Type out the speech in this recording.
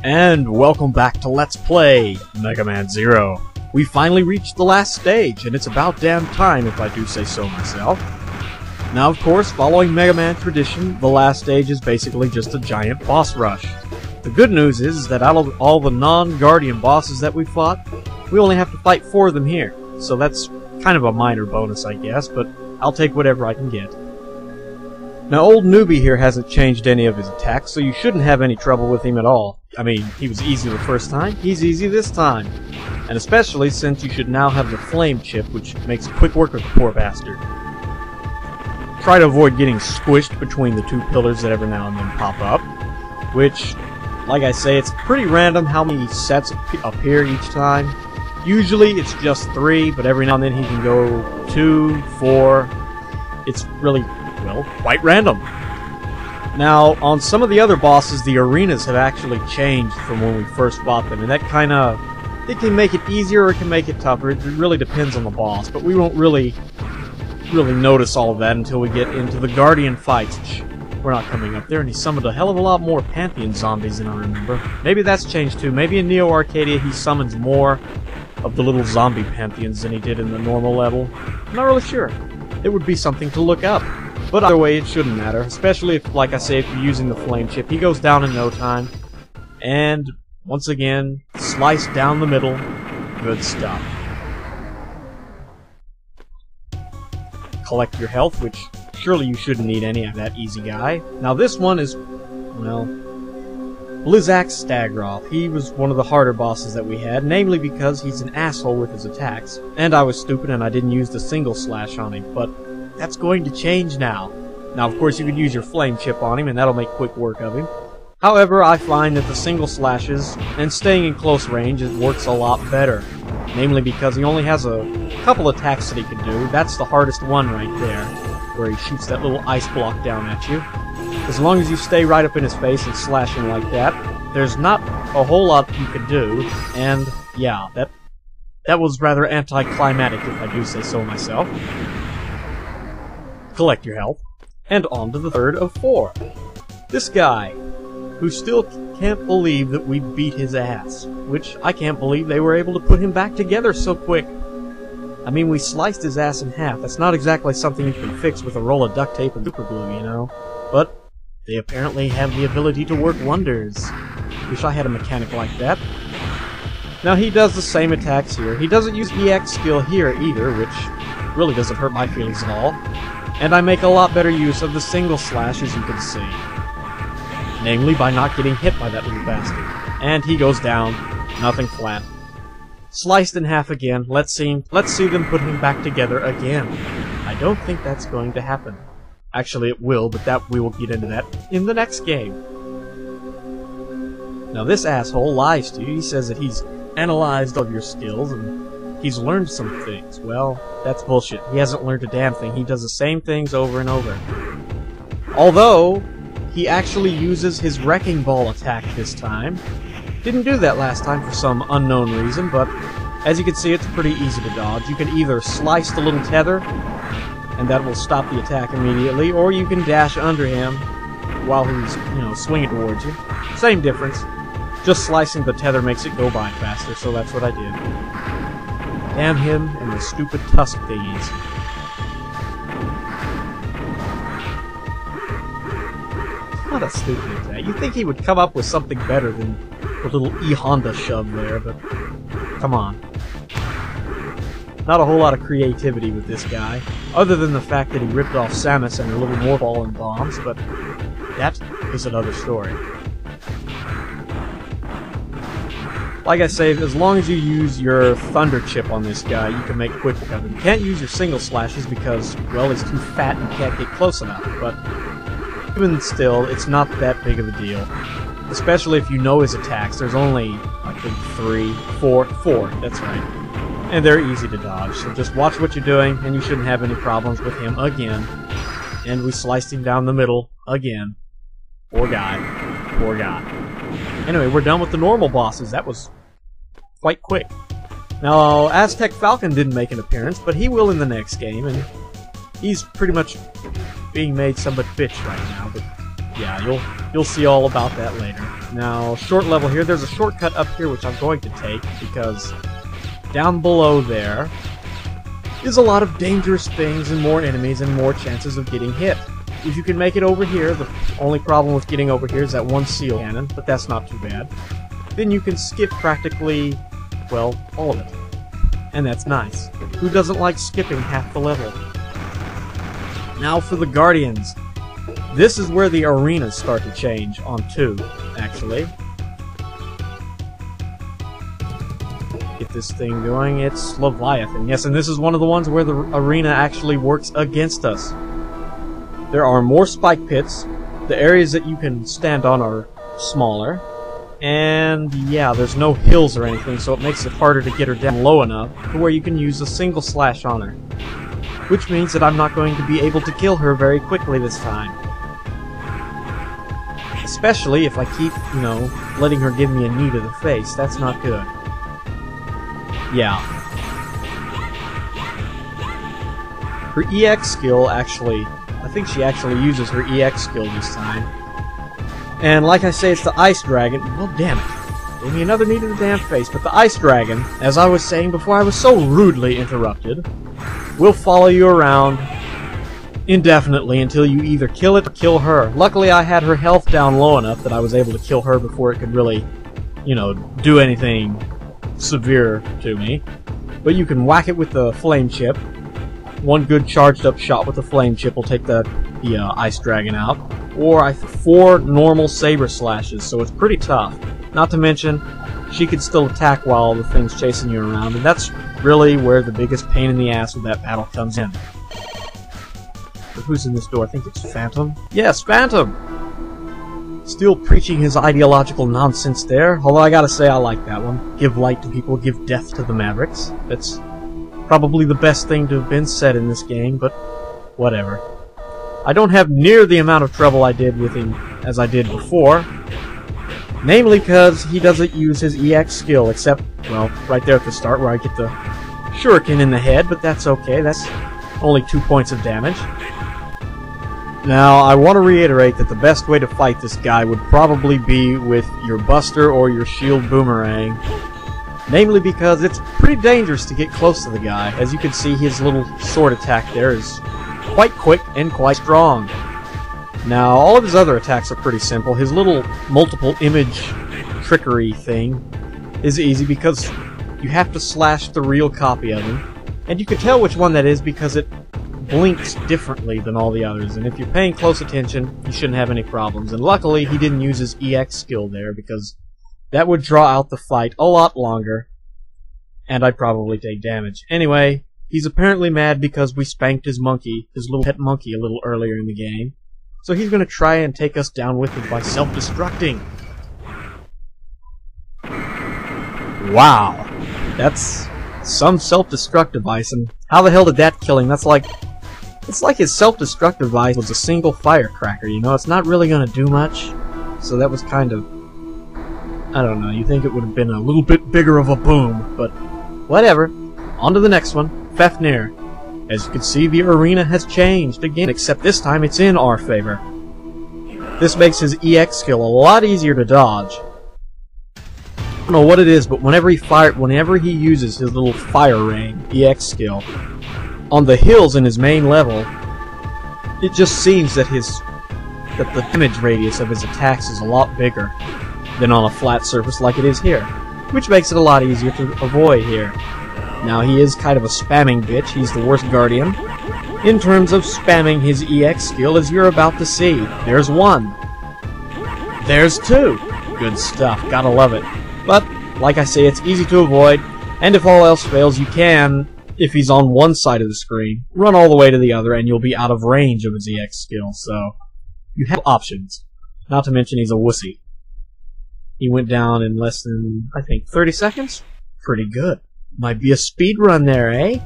And welcome back to Let's Play Megaman Zero. We finally reached the last stage, and it's about damn time if I do say so myself. Now of course, following Mega Man tradition, the last stage is basically just a giant boss rush. The good news is that out of all the non-Guardian bosses that we fought, we only have to fight 4 of them here. So that's kind of a minor bonus, I guess, but I'll take whatever I can get. Now, old newbie here hasn't changed any of his attacks, so you shouldn't have any trouble with him at all. I mean, he was easy the first time, he's easy this time. And especially since you should now have the flame chip, which makes quick work of the poor bastard. Try to avoid getting squished between the 2 pillars that every now and then pop up, which, like I say, it's pretty random how many sets appear each time. Usually it's just 3, but every now and then he can go 2, 4. It's really, well, quite random. Now, on some of the other bosses, the arenas have actually changed from when we first fought them, and that kinda, it can make it easier or it can make it tougher. It really depends on the boss, but we won't really notice all of that until we get into the Guardian fights. We're not coming up there, and he summoned a hell of a lot more Pantheon zombies than I remember. Maybe that's changed too. Maybe in Neo Arcadia he summons more of the little zombie Pantheons than he did in the normal level. I'm not really sure. It would be something to look up. But either way, it shouldn't matter, especially if, like I say, if you're using the flame chip. He goes down in no time. And, once again, slice down the middle. Good stuff. Collect your health, which surely you shouldn't need any of that, easy guy. Now this one is, well, Blizzak Stagroth. He was one of the harder bosses that we had, namely because he's an asshole with his attacks. And I was stupid and I didn't use the single slash on him, but that's going to change now. Now, of course, you could use your flame chip on him, and that'll make quick work of him. However, I find that the single slashes and staying in close range works a lot better. Namely because he only has a couple attacks that he can do. That's the hardest one right there, where he shoots that little ice block down at you. As long as you stay right up in his face and slash him like that, there's not a whole lot you can do, and yeah, that was rather anticlimactic if I do say so myself. Collect your health, and on to the third of 4. This guy, who still can't believe that we beat his ass, which I can't believe they were able to put him back together so quick. I mean, we sliced his ass in half. That's not exactly something you can fix with a roll of duct tape and super glue, you know. But they apparently have the ability to work wonders. Wish I had a mechanic like that. Now he does the same attacks here. He doesn't use EX skill here either, which really doesn't hurt my feelings at all. And I make a lot better use of the single slash, as you can see. Namely, by not getting hit by that little bastard. And he goes down. Nothing flat. Sliced in half again. Let's see them put him back together again. I don't think that's going to happen. Actually, it will, but we will get into that in the next game. Now, this asshole lies to you. He says that he's analyzed all of your skills and he's learned some things. Well, that's bullshit. He hasn't learned a damn thing. He does the same things over and over. Although, he actually uses his Wrecking Ball attack this time. Didn't do that last time for some unknown reason, but as you can see, it's pretty easy to dodge. You can either slice the little tether, and that will stop the attack immediately, or you can dash under him while he's, swinging towards you. Same difference. Just slicing the tether makes it go by faster, so that's what I did. Damn him and the stupid tusk thingies. What a stupid attack. You'd think he would come up with something better than the little E-Honda shove there, but come on. Not a whole lot of creativity with this guy, other than the fact that he ripped off Samus and her little Morball and bombs, but that is another story. Like I say, as long as you use your Thunder Chip on this guy, you can make quick work of him. You can't use your single slashes because, well, he's too fat and can't get close enough, but even still, it's not that big of a deal. Especially if you know his attacks. There's only, I think, 4, that's right. And they're easy to dodge, so just watch what you're doing, and you shouldn't have any problems with him again. And we sliced him down the middle, again. Poor guy. Poor guy. Anyway, we're done with the normal bosses. That was quite quick. Now, Aztec Falcon didn't make an appearance, but he will in the next game, and he's pretty much being made some bitch right now, but Yeah, you'll see all about that later. Now, short level here, there's a shortcut up here which I'm going to take, because down below there is a lot of dangerous things and more enemies and more chances of getting hit. If you can make it over here, the only problem with getting over here is that one seal cannon, but that's not too bad. Then you can skip practically, well, all of it. And that's nice. Who doesn't like skipping half the level? Now for the Guardians. This is where the arenas start to change, on 2, actually. Get this thing going, it's Leviathan. Yes, and this is one of the ones where the arena actually works against us. There are more spike pits, the areas that you can stand on are smaller, and yeah, there's no hills or anything, so it makes it harder to get her down low enough to where you can use a single slash on her. Which means that I'm not going to be able to kill her very quickly this time. Especially if I keep, you know, letting her give me a knee to the face. That's not good. Yeah. Her EX skill actually... I think she actually uses her EX skill this time. And like I say, it's the Ice Dragon. Well, damn it. Gave me another knee to the damn face. But the Ice Dragon, as I was saying before I was so rudely interrupted, will follow you around indefinitely until you either kill it or kill her. Luckily, I had her health down low enough that I was able to kill her before it could really, you know, do anything severe to me. But you can whack it with the flame chip. One good charged up shot with the flame chip will take the Ice Dragon out. Or 4 normal saber slashes, so it's pretty tough. Not to mention, she can still attack while the thing's chasing you around, and that's really where the biggest pain in the ass of that battle comes in. But who's in this door? I think it's Phantom? Yes, Phantom! Still preaching his ideological nonsense there, although I gotta say I like that one. Give light to people, give death to the Mavericks. That's probably the best thing to have been said in this game, but whatever. I don't have near the amount of trouble I did with him as I did before. Namely because he doesn't use his EX skill, except, well, right there at the start where I get the shuriken in the head, but that's okay, that's only 2 points of damage. Now, I want to reiterate that the best way to fight this guy would probably be with your Buster or your Shield Boomerang. Namely because it's pretty dangerous to get close to the guy. As you can see, his little sword attack there is quite quick and quite strong. Now, all of his other attacks are pretty simple. His little multiple image trickery thing is easy because you have to slash the real copy of him. And you can tell which one that is because it blinks differently than all the others. And if you're paying close attention, you shouldn't have any problems. And luckily, he didn't use his EX skill there because that would draw out the fight a lot longer. And I'd probably take damage. Anyway, he's apparently mad because we spanked his monkey, his little pet monkey, a little earlier in the game. So he's going to try and take us down with him by self-destructing. Wow. That's some self-destruct device, and how the hell did that kill him? That's like... It's like his self-destruct device was a single firecracker, you know? It's not really going to do much. So that was kind of... I don't know, you think it would have been a little bit bigger of a boom, but whatever. On to the next one, Fafnir. As you can see, the arena has changed again, except this time it's in our favor. This makes his EX skill a lot easier to dodge. I don't know what it is, but whenever he uses his little fire rain EX skill on the hills in his main level, it just seems that the damage radius of his attacks is a lot bigger than on a flat surface like it is here, which makes it a lot easier to avoid here. Now, he is kind of a spamming bitch. He's the worst Guardian. In terms of spamming his EX skill, as you're about to see. There's 1. There's 2. Good stuff. Gotta love it. But, like I say, it's easy to avoid. And if all else fails, you can, if he's on one side of the screen, run all the way to the other, and you'll be out of range of his EX skill. So, you have options. Not to mention he's a wussy. He went down in less than, I think, 30 seconds? Pretty good. Might be a speed run there, eh?